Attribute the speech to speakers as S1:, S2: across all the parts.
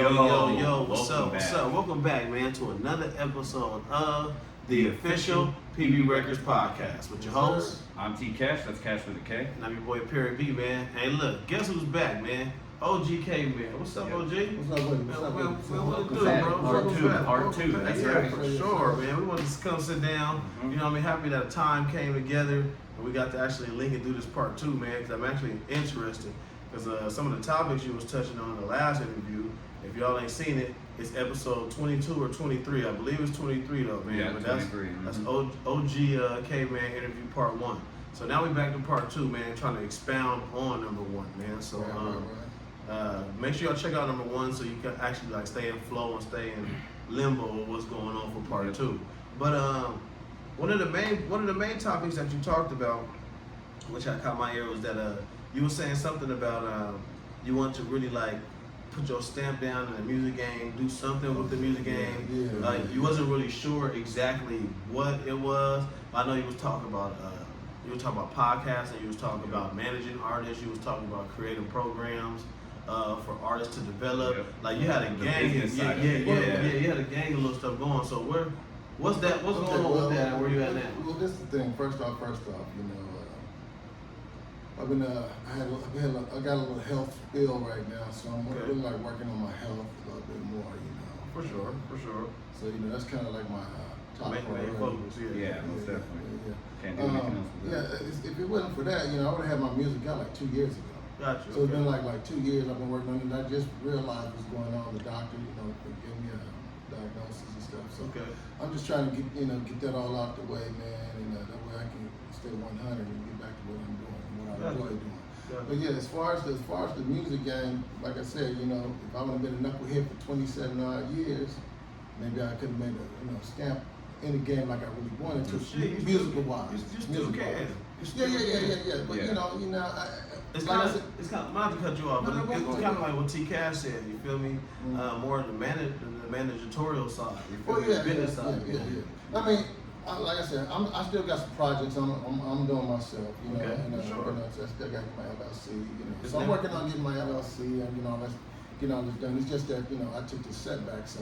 S1: Yo, what's up? Welcome back, man, to another episode of the official PB Records podcast with your host.
S2: I'm T Cash, that's Cash with a K.
S1: And I'm your boy Perry B, man. Hey, look, guess who's back, man? OG Caveman. What's up, OG?
S3: What's up, buddy?
S1: What it do, bro?
S2: Part two. That's
S1: yeah,
S2: right.
S1: for sure, man. We want to come sit down. You know what I mean? Happy that a time came together and we got to actually link and do this part two, man, because I'm actually interested. Because some of the topics you was touching on in the last interview, if y'all ain't seen it, it's episode 22 or 23. I believe it's 23 though, man.
S2: Yeah,
S1: but
S2: 23.
S1: That's OG Caveman interview part one. So now we back to part two, man, trying to expound on number one, man. So make sure y'all check out number one so you can actually like stay in flow and stay in limbo of what's going on for part two. But one of the main topics that you talked about, which I caught my ear, was that you were saying something about you want to really like put your stamp down in the music game, do something with the music game. You wasn't really sure exactly what it was. I know you was talking about podcasting, you was talking about managing artists, you was talking about creating programs for artists to develop.
S2: Yep.
S1: Like you had a gang, you had a gang of little stuff going. So what's going on with that? And where you at now?
S3: Well, this is the thing. First off, you know, I got a little health spill right now, so I'm really like working on my health a little bit more, you know.
S1: For sure.
S3: So you know, that's kind of like my top
S1: main
S3: priority.
S1: focus.
S2: Yeah, most definitely.
S3: Yeah.
S2: Can't do anything else with that.
S3: If it wasn't for that, you know, I would have had my music out like 2 years ago.
S1: Gotcha.
S3: So it's been like 2 years I've been working on it, and I just realized what's going on. The doctor, you know, gave me a diagnosis and stuff. So I'm just trying to get that all out the way, man, and that way I can stay 100 and get back to what I'm doing and what I enjoy doing. But yeah, as far as the music game, like I said, you know, if I would have been a knucklehead for 27 odd years, maybe I could have made a stamp in the game like I really wanted to, musical wise.
S1: You still can.
S3: Yeah. But you know,
S1: it's kind of not to cut you off, but it's kind of like what T Cash said. You feel me? More the managerial side. You feel me? The business side.
S3: Yeah. I mean, like I said, I still got some projects I'm doing myself. You know, and
S1: sure.
S3: So I still got my LLC. You know, so I'm working on getting my LLC and getting all this done. It's just that I took the setback, so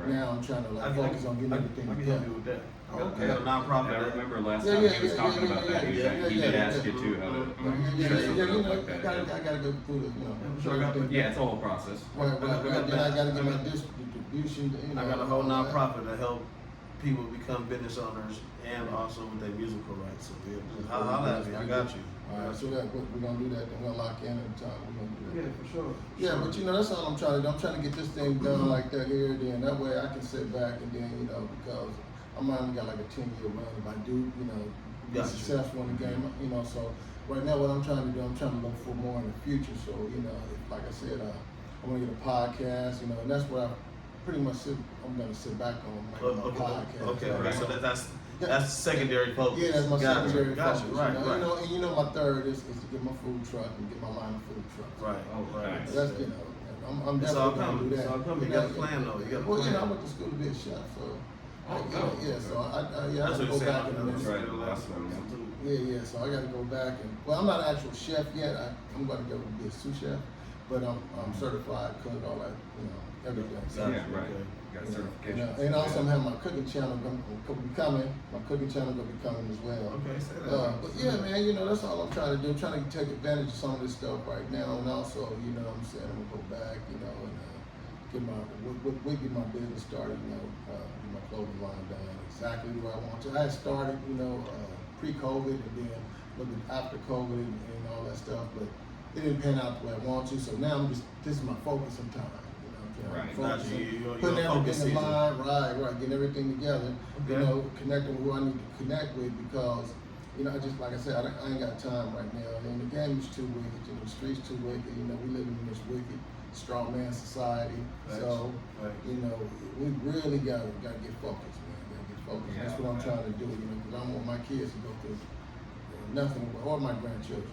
S3: now I'm trying to focus on getting everything done.
S1: I can help you with that. Okay. A nonprofit.
S2: I remember last time he was talking about that. He did ask you too how to
S3: I gotta go through the
S2: Yeah, it's a whole process.
S3: Right. Then I gotta get my distribution.
S1: I got a whole nonprofit to help people become business owners and also with their musical rights. So I got you.
S3: All right, so we're gonna do that. Then we'll lock in at the time. We're gonna do that.
S1: Yeah, for sure.
S3: Yeah, but you know that's all I'm trying to do. I'm trying to get this thing done like that here. Then that way I can sit back and then because I'm only got like a 10-year run. If I do be successful in the game, So right now what I'm trying to do, I'm trying to look for more in the future. So like I said, I want to get a podcast. And that's what I pretty much I'm gonna sit back on my podcast.
S1: Okay. So that's secondary focus.
S3: Yeah, that's my secondary focus.
S1: Right.
S3: And my third is to get my food truck and get my line of food trucks.
S1: Right.
S2: Right.
S3: That's I'm definitely gonna do that.
S1: It's all coming. You got a plan though.
S3: I went to school to be a chef, so. So I have to go back and so I got to go back and I'm not an actual chef yet. I'm going to go be a sous chef, but I'm certified cook, all that, everything. So,
S2: right. Got certification.
S3: And also I'm having my cooking channel going to be coming. My cooking channel going to be coming as well.
S1: Okay, say that.
S3: But yeah, man, that's all I'm trying to do. I'm trying to take advantage of some of this stuff right now, and also, I'm saying I'm gonna go back, and get my business started, get my clothing line done exactly where I want to. I had started, pre-COVID and then a little bit after COVID and all that stuff, but it didn't pan out the way I want to. So now this is my focus time. Putting everything in line, right, getting everything together, connecting with who I need to connect with because, like I said, I ain't got time right now. And the game is too wicked, the streets too wicked, we live in this wicked straw man society. So, we really gotta get focused, man. Gotta get focused. Yeah, that's what I'm trying to do, because I don't want my kids to go through nothing, or my grandchildren.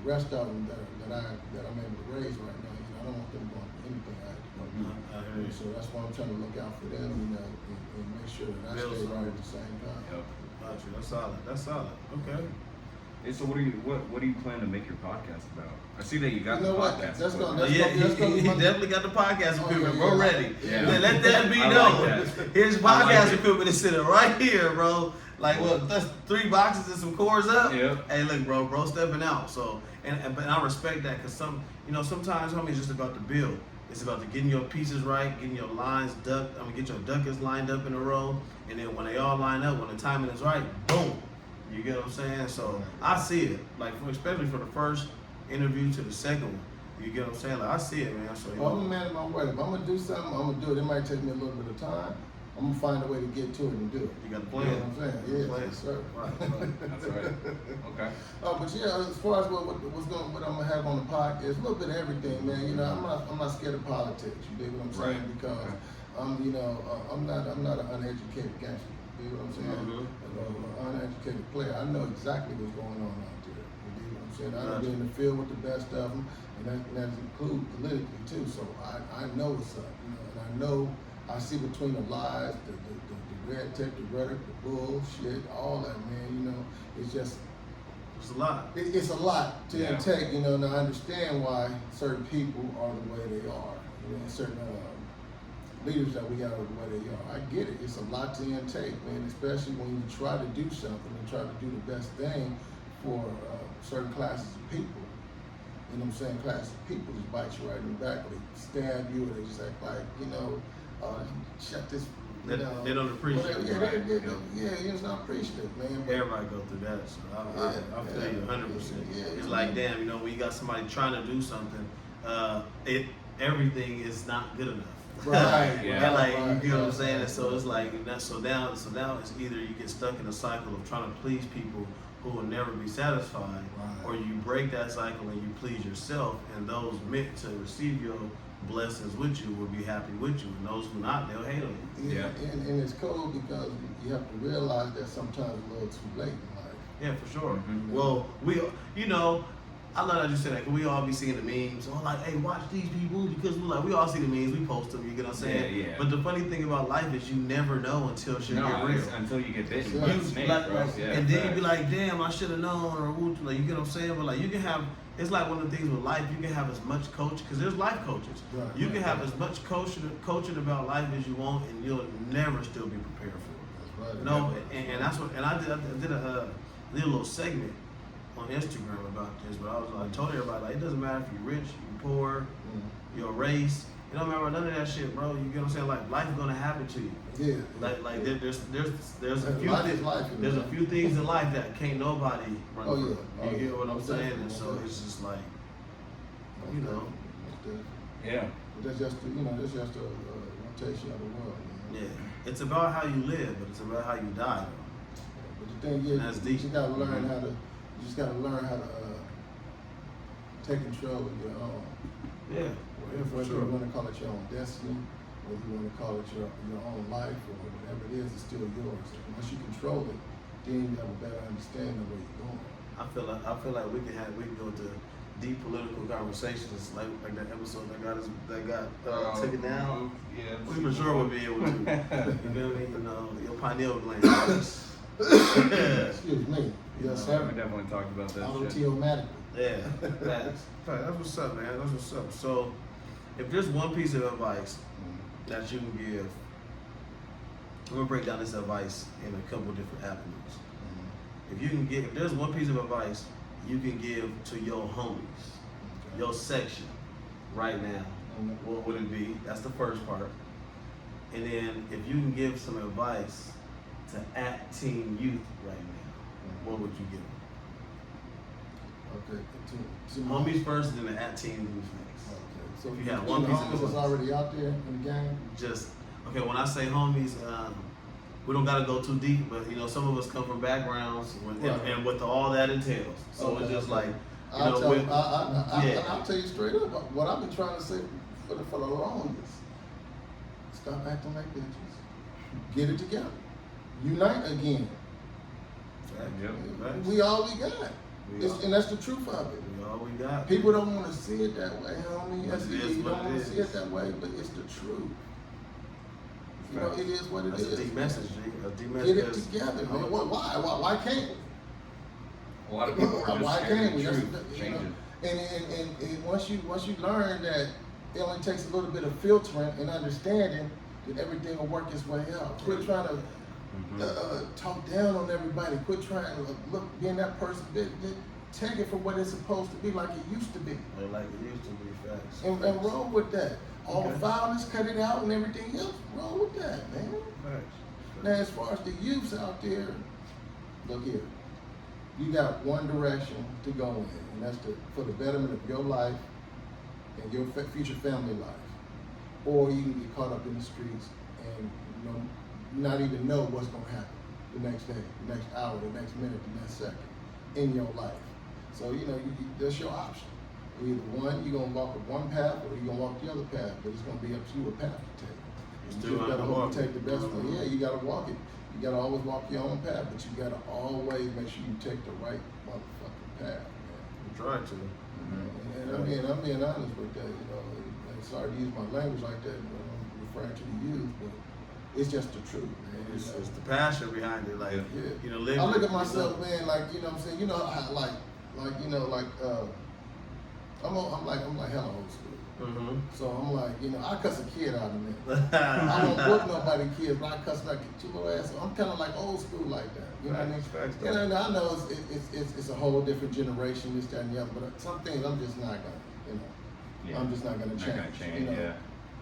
S3: The rest of them that I'm able to raise right now, I don't want them going through anything I do. So that's why I'm trying to look out for them, and make sure that I stay right at the same time.
S1: Yep. Got you. That's solid. Okay.
S2: So what do you plan to make your podcast about? I see that you got the podcast.
S3: That's
S2: equipment.
S3: gonna,
S1: He definitely got the podcast equipment, bro. Ready.
S2: Yeah.
S1: Let that be
S2: I
S1: known.
S2: like that.
S1: His
S2: I like
S1: podcast
S2: it.
S1: equipment is sitting right here, bro. Like, what? That's 3 boxes and some cords up.
S2: Yep.
S1: Hey, look, bro stepping out. So, but I respect that because sometimes, homie, it's just about the build. It's about the getting your pieces right, getting your lines ducked. Get your duckers lined up in a row, and then when they all line up, when the timing is right, boom. You get what I'm saying? So I see it, like especially for the first interview to the second one. You get what I'm saying? Like I see it, man. So
S3: I'm a man of my word. If I'm gonna do something, I'm gonna do it. It might take me a little bit of time. I'm gonna find a way to get to it and do it.
S1: you got a
S3: You
S1: plan.
S3: know what I'm saying?
S1: Plan.
S3: Yes, sir.
S1: Right.
S2: That's right. Okay.
S3: But yeah, as far as what I'm gonna have on the podcast, a little bit of everything, man. You know, I'm not scared of politics. You dig what I'm saying?
S2: Right.
S3: Because
S2: Okay.
S3: I'm not an uneducated gangster. You dig what I'm saying?
S1: Mhm.
S3: An uneducated player. I know exactly what's going on out there. You dig what I'm saying? I've been in the field with the best of them, and that includes politically too. So I know what's up. You know, and I know. I see between the lies, the red tape, the rhetoric, the bullshit, all that, man. You know, it's just.
S1: It's a lot.
S3: It's a lot to
S2: Yeah.
S3: intake, you know, and I understand why certain people are the way they are, you know, and certain leaders that we got are the way they are. I get it. It's a lot to intake, man, especially when you try to do something and try to do the best thing for certain classes of people. You know what I'm saying? Classes of people just bite you right in the back, or they stab you, or they just act like, shut this.
S1: They don't appreciate it.
S3: It's not appreciative, man. But
S1: Everybody go through that, so I feel you 100%.
S3: Yeah.
S1: It's like, damn, when you got somebody trying to do something, everything is not good enough.
S3: Right.
S2: Yeah.
S1: You get what I'm saying? And so it's like, so now it's either you get stuck in a cycle of trying to please people who will never be satisfied, or you break that cycle and you please yourself, and those meant to receive your blessings with you will be happy with you, and those who not, they'll hate on you.
S2: Yeah.
S3: And it's cool because you have to realize that sometimes a little too late in life.
S1: Yeah, for sure.
S2: Mhm.
S1: Well, I love that you said that, because we all be seeing the memes. Oh, like, hey, watch these people, because we all see the memes, we post them, you get what I'm saying?
S2: Yeah.
S1: But the funny thing about life is you never know until shit get real.
S2: Until you get bitten
S3: Yeah.
S2: by a snake, bro. Yeah,
S1: And then you
S2: facts.
S1: be like, damn, I should have known, or like, you get what I'm saying? But like, you can have, it's like one of the things with life, you can have as much coaching, because there's life coaches.
S3: Right.
S1: You can have as much coaching about life as you want, and you'll never still be prepared for it.
S3: That's right.
S1: No, and that's what, and I did a little segment on Instagram about this, but I told everybody, like, it doesn't matter if you're rich, you're poor, your race, it don't matter none of that shit, bro. You get what I'm saying? Like, life is gonna happen to you.
S3: Yeah.
S1: Like there's a few
S3: Life is life, you
S1: there's
S3: know.
S1: a few things in life that can't nobody run
S3: Oh,
S1: from.
S3: yeah. Oh,
S1: You get
S3: yeah.
S1: what I'm
S3: Most
S1: saying?
S3: definitely,
S1: And so
S3: most
S1: it's just like,
S3: Most
S1: you know,
S3: definitely.
S2: Yeah.
S3: That's just a rotation of the world, man.
S1: yeah, it's about how you live, but it's about how you die.
S3: But the thing is,
S1: That's
S3: you
S1: deep.
S3: just gotta learn how to. You just gotta learn how to take control of your own.
S1: Yeah, for
S3: Whether
S1: sure.
S3: you want to call it your own destiny, whether you want to call it your own life, or whatever it is, it's still yours. And once you control it, then you have a better understanding of where you're going.
S1: I feel like we can go into deep political conversations like that episode that got taken down.
S2: Yeah.
S1: We for sure would be able to. You know what I mean? Your pineal gland.
S3: Excuse me. Yes,
S2: We
S3: sir.
S2: definitely talked about that shit.
S3: Automatically.
S1: Yeah, that's what's up, man. That's what's up. So, if there's one piece of advice that you can give, I'm gonna break down this advice in a couple different avenues. If there's one piece of advice you can give to your homies, your section, right now, what would it be? That's the first part. And then, if you can give some advice to teen youth right now, what would you give them?
S3: Okay.
S1: Homies first, and then the teen youth next.
S3: Okay. So
S1: If you had
S3: the
S1: one piece of
S3: homies that's
S1: advice.
S3: already out there in the game.
S1: Just okay. When I say homies, we don't gotta go too deep, but some of us come from backgrounds and what all that entails. So it's just like
S3: I'll tell you straight up. What I've been trying to say for the longest: stop acting like bitches. Get it together. Unite again.
S2: Yep.
S3: We all we got. And that's the truth of it.
S1: We all we got.
S3: People don't want to see it that way, homie.
S1: But it is
S3: You
S1: what
S3: don't
S1: it
S3: want to
S1: is.
S3: see it that way, but it's the truth. It is what it
S1: That's
S3: is.
S1: a deep message, G. A deep
S3: Get
S1: message.
S3: it together, man. Why? Why can't we?
S2: A lot of people are just
S3: Why
S2: scared
S3: can't
S2: of
S3: we?
S2: the
S3: That's
S2: truth.
S3: the- you
S2: Change
S3: know,
S2: it.
S3: and once you learn that it only takes a little bit of filtering and understanding, that everything will work its way out. Quit trying to talk down on everybody. Quit trying to look, being that person. Take it for what it's supposed to be, like it used to be.
S1: Like it used to be, facts.
S3: And roll with that. All the
S1: Okay.
S3: violence, cut it out, and everything else. Roll with that, man.
S1: Facts.
S3: Now, as far as the youths out there, look here. You got one direction to go in, and that's for the betterment of your life and your future family life. Or you can get caught up in the streets and not even know what's going to happen the next day, the next hour, the next minute, the next second in your life. So that's your option. Either one, you're gonna walk one path, or you're gonna walk the other path. But it's gonna be up to you what path to take. You
S1: Still
S3: just gotta
S1: have to
S3: hope
S1: walk
S3: you take the best
S1: it.
S3: one. Yeah, you gotta walk it. You gotta always walk your own path, but you gotta always make sure you take the right motherfucking path, man.
S1: Try to.
S3: And I'm being honest with that. And sorry to use my language like that when I'm referring to the youth, but it's just the truth, man.
S1: It's the passion behind it, like
S3: Yeah.
S1: living.
S3: I look at myself, man, like what I'm saying. I'm like hella old school.
S1: Mm-hmm.
S3: So I'm like, I cuss a kid out of me. I don't whoop nobody kids, but I cuss like a little ass. So I'm kind of like old school like that. You know what I mean?
S1: Facts,
S3: And I know it's a whole different generation, this, that, and the other. But some things I'm just not gonna, I'm just not gonna change.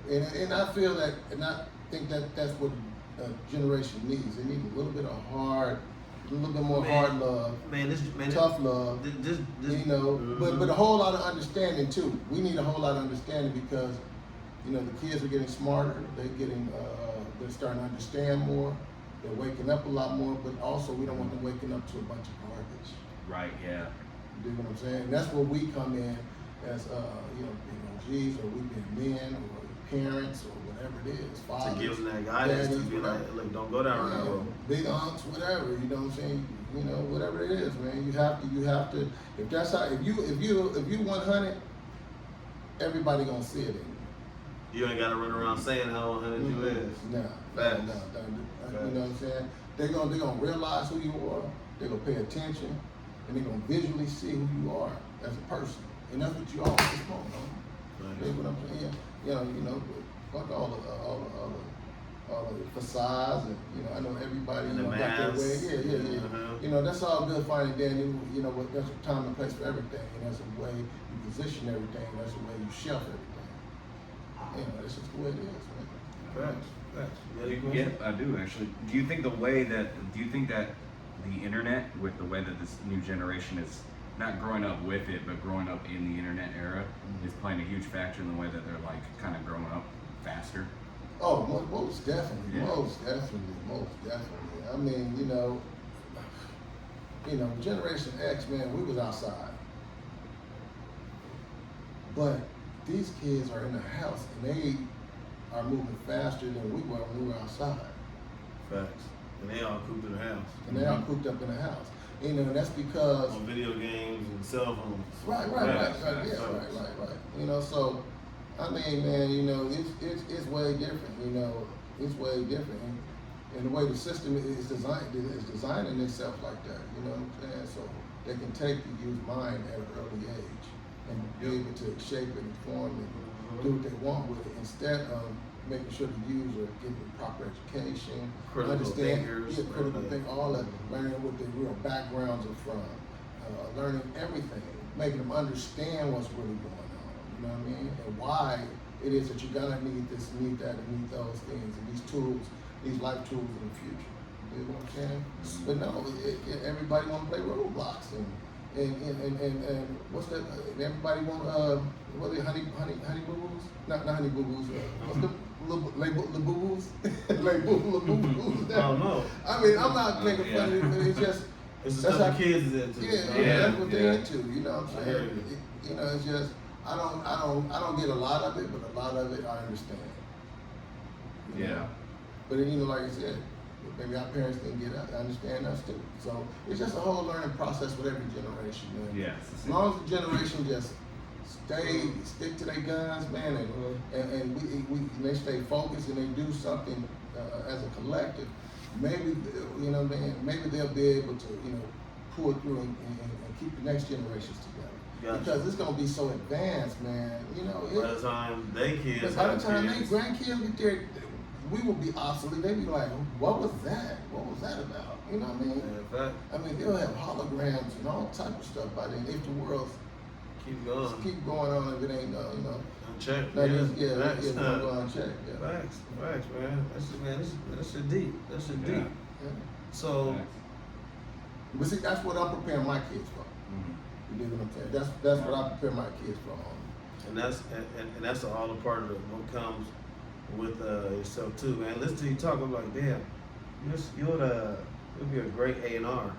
S3: And I feel that, and I think that's what a generation needs. They need a little bit of a little bit more hard love, tough love, but a whole lot of understanding too. We need a whole lot of understanding because, the kids are getting smarter. They're starting to understand more. They're waking up a lot more, but also we don't want them waking up to a bunch of garbage.
S2: Right, yeah.
S3: You dig what I'm saying? And that's where we come in as, OGs, or we being men, or parents, or whatever it is, fathers.
S1: To give them that guidance,
S3: daddies,
S1: to be
S3: whatever.
S1: like, look, don't go down that road.
S3: Big aunts, whatever, you know what I'm saying? Whatever it is, man. You have to. If that's how, if you 100, everybody gonna see it in you.
S1: You ain't gotta run around saying how 100 you is.
S3: No.
S1: Facts.
S3: You know what I'm saying? They're gonna realize who you are. They're gonna pay attention, and they're gonna visually see who you are as a person. And that's what you always want, man. You know what I'm saying? Fuck all the facades, and I know everybody
S1: And the
S3: got their way.
S1: masks.
S3: Yeah. That's all good, fine and dandy. That's a time and place for everything, and that's the way you position everything. That's the way you shelf everything. That's just the way it is, man.
S1: Facts.
S2: Yeah, I do actually. Do you think that the internet, with the way that this new generation is not growing up with it, but growing up in the internet era, is playing a huge factor in the way that they're like kind of growing up faster?
S3: Oh, most definitely,
S2: Yeah.
S3: most definitely. I mean, Generation X, man, we was outside, but these kids are in the house and they are moving faster than we were when we were outside.
S1: Facts. And they all cooped in the house.
S3: And they are cooped up in the house. And that's because
S1: On video games and cell phones.
S3: right. So I mean, man, it's way different. It's way different. And the way the system is designing itself like that. You know what I'm saying? So they can take the youth mind at an early age and be able to shape it and form it and do what they want with it, instead of making sure the youth are getting the proper education,
S1: Critical thinkers.
S3: critical think, all that, learning what their real backgrounds are from, learning everything, making them understand what's really going on. You know what I mean? And why it is that you're gonna need this, need that, and need those things, and these tools, these life tools in the future. You know what I'm saying? But no, everybody want to play Roblox and what's that? Everybody want what are they, honey boo boos? Not honey boo boos. What's the boo boos? Boo boos.
S1: I don't know.
S3: I mean, I'm not making fun of it, but it's just
S1: It's the
S3: that's
S1: stuff
S3: how-
S1: the kids is into.
S3: that's what they're into. You know what I'm
S1: I hear
S3: saying?
S1: you.
S3: It's just I don't get a lot of it, but a lot of it I understand. You know?
S2: Yeah.
S3: But then, like I said, maybe our parents didn't get it. I understand us too. So it's just a whole learning process with every generation, man.
S2: Yes.
S3: As long as the generation just stick to their guns, man, and they stay focused and they do something as a collective, maybe maybe they'll be able to pull through and keep the next generations together.
S1: Gotcha.
S3: Because it's gonna be so advanced, man. You know,
S1: By the time they kids,
S3: by the
S1: have
S3: time
S1: kids,
S3: they grandkids get there, we will be obsolete. They be like, what was that? What was that about? You know what I mean?
S1: yeah, fact,
S3: I mean, they'll have holograms and all type of stuff by then. If the world
S1: keep going.
S3: keep going on, if it ain't, you know.
S1: Unchecked.
S3: Like,
S1: Yeah,
S3: facts, go unchecked. Yeah.
S1: Facts, man. That's shit deep. That shit deep.
S3: Yeah.
S1: So,
S2: Facts.
S3: But see, that's what I'm preparing my kids for.
S2: Mhm.
S3: You know what I'm saying? That's what I prepare my kids for.
S1: and that's all a part of what comes with yourself too, man. Listen to you talk, I'm like, damn, you'll be a great A&R.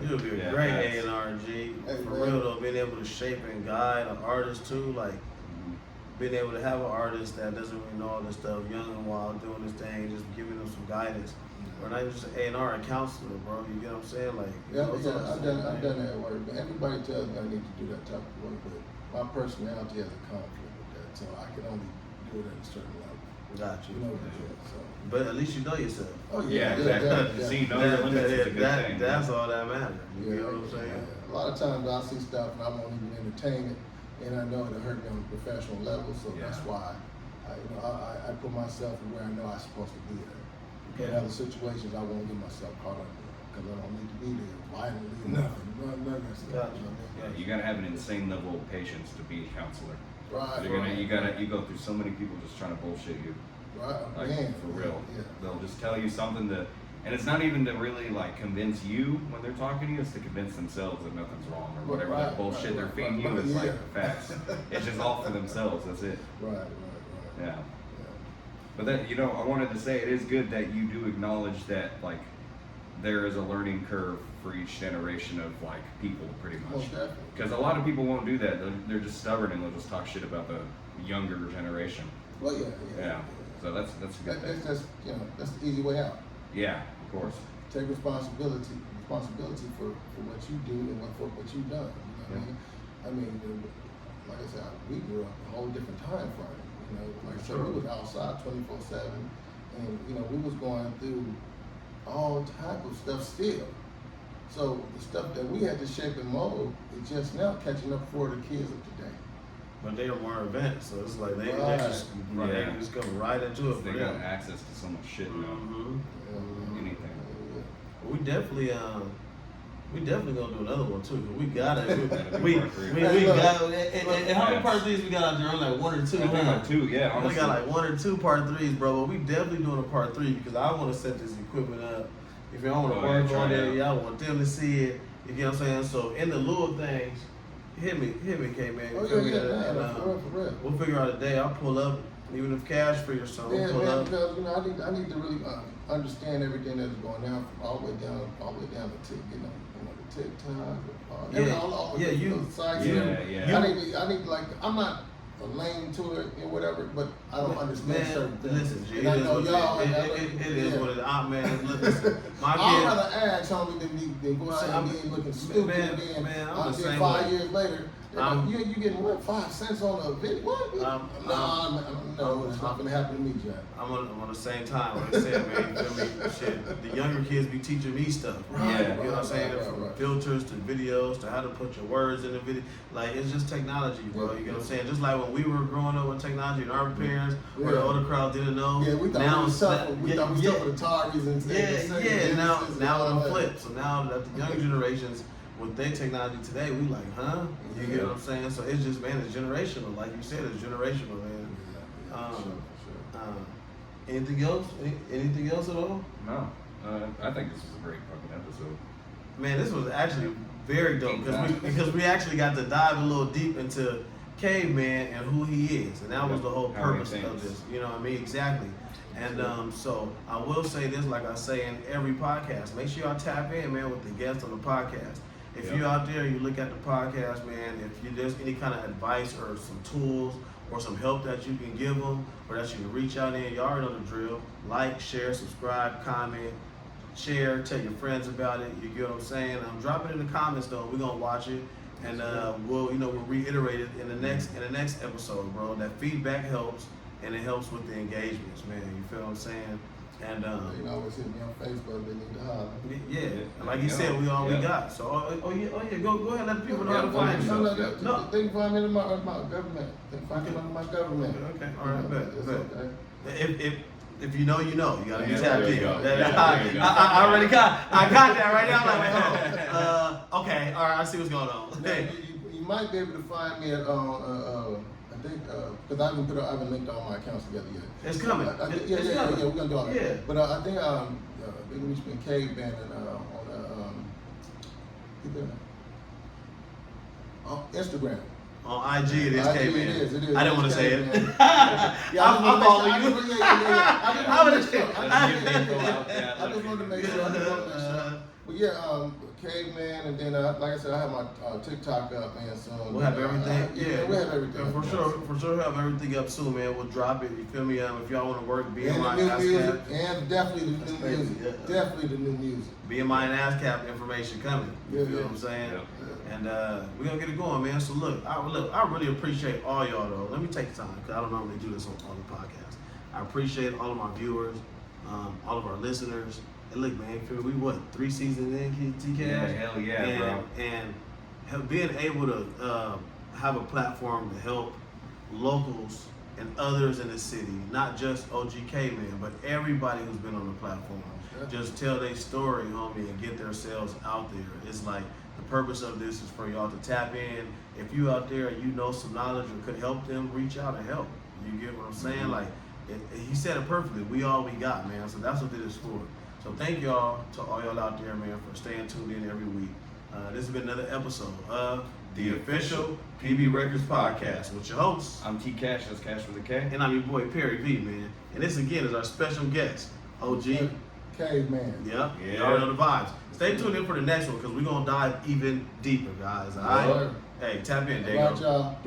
S1: You'll be a
S2: Yeah,
S1: great
S2: facts.
S1: A&R, G.
S3: Hey,
S1: For
S3: man.
S1: real though, being able to shape and guide an artist too, like
S2: Mhm.
S1: being able to have an artist that doesn't really know all this stuff, young and wild, doing this thing, just giving them some guidance. Or not even just an A&R, a counselor, bro. You get what I'm saying? Like, you
S3: Yeah,
S1: know,
S3: yeah,
S1: so-
S3: I've done that work. But everybody tells me I need to do that type of work, but my personality has a conflict with that, so I can only do it at a certain level.
S1: Got you.
S3: You know what I'm saying? So.
S1: But at least you know yourself.
S3: Oh
S2: Yeah, exactly.
S3: yeah.
S2: See, know your limits is a good thing.
S1: That's all that matters. You
S3: Yeah,
S1: get what I'm saying?
S3: yeah. A lot of times I see stuff and I won't even entertain it, and I know it'll hurt me on a professional level. So that's
S2: Yeah.
S3: why I put myself where I know I'm supposed to be at. In
S1: Yeah.
S3: other situations, I won't get myself caught up because I don't need to be there violently. Nothing, none of that stuff.
S1: Gotcha.
S3: You know what I
S2: Yeah,
S3: mean?
S2: you gotta have an insane level of patience to be a counselor.
S3: Right.
S2: You go through so many people just trying to bullshit you.
S3: Right.
S2: Like,
S3: Man,
S2: for real.
S3: Yeah.
S2: They'll just tell you something and it's not even to really like convince you when they're talking to you, it's to convince themselves that nothing's wrong or whatever that
S3: Right,
S2: bullshit
S3: right,
S2: they're
S3: right,
S2: feeding
S3: right,
S2: you is
S3: yeah.
S2: like facts. It's just all for themselves, that's it.
S3: Right.
S2: Yeah.
S3: Yeah.
S2: But that, I wanted to say it is good that you do acknowledge that like there is a learning curve for each generation of like people pretty much.
S3: Most definitely.
S2: Because a lot of people won't do that. They're just stubborn and they'll just talk shit about the younger generation.
S3: Well, yeah.
S2: Yeah. So that's a good thing.
S3: That's the easy way out.
S2: Yeah, of course.
S3: Take responsibility for what you do and for what you've done. You know what I mean? Like I said, we grew up a whole different time frame. Like I said, we was outside 24/7, and we was going through all type of stuff still. So the stuff that we had to shape and mold is just now catching up for the kids of today.
S1: But they are more advanced, so it's like they
S3: Right.
S1: they can just come right into it for
S2: They got
S1: them.
S2: access to so much shit now.
S1: Mm-hmm.
S2: Anything.
S1: We definitely gonna do another one too. 'Cause we got it.
S2: That'd
S1: We
S2: be part three.
S1: got it. And how many part threes we got out there? Only like one or two,
S2: I think
S1: huh?
S2: like two, yeah.
S1: We only
S2: Honestly.
S1: got like one or two part threes, bro. But we definitely doing a part three because I want to set this equipment up. If you don't want to
S2: Oh, yeah,
S1: work
S2: try
S1: on
S2: it
S1: it,
S2: out.
S1: y'all want them to see it. You get what I'm saying? So in the lieu of things, hit me, Caveman.
S3: Oh
S1: Feel me?
S3: yeah,
S1: And,
S3: man, for real.
S1: we'll figure out a day. I'll pull up, even if cash free or something.
S3: Yeah,
S1: We'll pull
S3: man,
S1: up.
S3: because I need to really understand everything that's going down from all the way down to the TikTok, all
S1: Yeah,
S3: the
S1: you-
S3: sites.
S2: Yeah.
S3: I need like I'm not a lane to it and whatever, but I don't understand certain things.
S1: Listen, G,
S3: And I know y'all.
S1: it is what it is. Man, listen, my
S3: I'd
S1: kid.
S3: rather ask homie than go out and be looking stupid.
S1: Man,
S3: and then
S1: man, I'm the
S3: then
S1: same
S3: 5
S1: way.
S3: years later, you getting what, 5 cents on a video? What? No, it's not gonna happen to me, Jack.
S1: I'm on the same time. Like I said, man, you feel me? Shit, the younger kids be teaching me stuff.
S2: Yeah.
S1: You know what I'm saying? From filters to videos to how to put your words in the video. Like, it's just technology, bro. You know what I'm saying? Just like when we were growing up with technology and our parents or the older crowd didn't know.
S3: Yeah, we thought
S1: now
S3: we was tough. We thought we was tough for the Tories and
S1: now it flipped. So now that the younger generations with their technology today, we like, huh? You get what I'm saying? So it's just, man, it's generational. Like you said, it's generational, man. Anything else? Anything else at all?
S2: No. I think this was a great fucking episode.
S1: Man, this was actually very dope because we actually got to dive a little deep into Caveman and who he is, and that was the whole
S2: How he
S1: purpose of
S2: thinks.
S1: this. You know what I mean? Exactly. And so I will say this, like I say in every podcast, make sure y'all tap in, man, with the guests on the podcast. If you're out there, you look at the podcast, man, if there's any kind of advice or some tools or some help that you can give them or that you can reach out in, you already know the drill. Like, share, subscribe, comment, share, tell your friends about it. You get what I'm saying? Drop it in the comments though. We're gonna watch it, and we'll reiterate it in the next episode, bro. That feedback helps, and it helps with the engagements, man. You feel what I'm saying? And
S3: You know, always hit me on Facebook. They need to holler.
S1: yeah, and like you said, we all we got. So oh yeah, go ahead, let the people know how to find you.
S3: No, they can find me in my government. They can find me on my government.
S1: Okay, all right, bet.
S3: Okay.
S1: If you know, you know. You gotta be tapped in.
S2: Yeah,
S1: I already got that right now. I'm like, wait, hold on. Okay, all right, I see what's going on.
S3: Now, you might be able to find me at I think because I haven't linked all my accounts together yet.
S1: It's coming.
S3: Yeah, we're gonna do all that.
S1: Yeah.
S3: But I think they can reach me in Caveman and on Instagram.
S1: On IG, it is
S3: IG,
S1: Caveman.
S3: it is.
S1: I didn't want to say it.
S3: Yeah,
S1: I'm following you.
S3: I just wanted to make sure. But yeah, Caveman, and then like I said, I have my TikTok up, man. So
S1: We'll have everything. Yeah,
S3: we'll have everything.
S1: For sure, have everything up soon, man. We'll drop it. You feel me? If y'all want to work,
S3: And the
S1: BMI
S3: new
S1: and
S3: music,
S1: ASCAP.
S3: and definitely the new
S1: crazy,
S3: music.
S1: yeah.
S3: Definitely the new music.
S1: BMI and ASCAP information coming. You
S3: Yeah,
S1: feel
S3: yeah.
S1: what I'm saying?
S2: Yeah.
S1: And we're gonna get it going, man. So look, I really appreciate all y'all though. Let me take the time because I don't normally do this on the podcast. I appreciate all of my viewers, all of our listeners. And look, man, feel we what 3 seasons in TK?
S2: Yeah, hell yeah, bro.
S1: And being able to have a platform to help locals and others in the city, not just OGK man, but everybody who's been on the platform, just tell their story, homie, and get themselves out there. It's like the purpose of this is for y'all to tap in. If you out there and you know some knowledge or could help them, reach out and help. You get what I'm saying?
S2: Mm-hmm.
S1: Like he said it perfectly. We all we got, man. So that's what it is for. So thank y'all to all y'all out there, man, for staying tuned in every week. This has been another episode of the official PB Records podcast with your host.
S2: I'm T Cash, that's Cash with a K.
S1: And I'm your boy Perry V, man. And this again is our special guest, OG.
S3: Caveman.
S1: Yep.
S2: Yeah.
S1: You already know the vibes. Stay tuned in for the next one because we're gonna dive even deeper, guys. All right.
S3: All right.
S1: Hey, tap in,
S3: All
S1: there you
S3: right,
S1: go.
S3: y'all.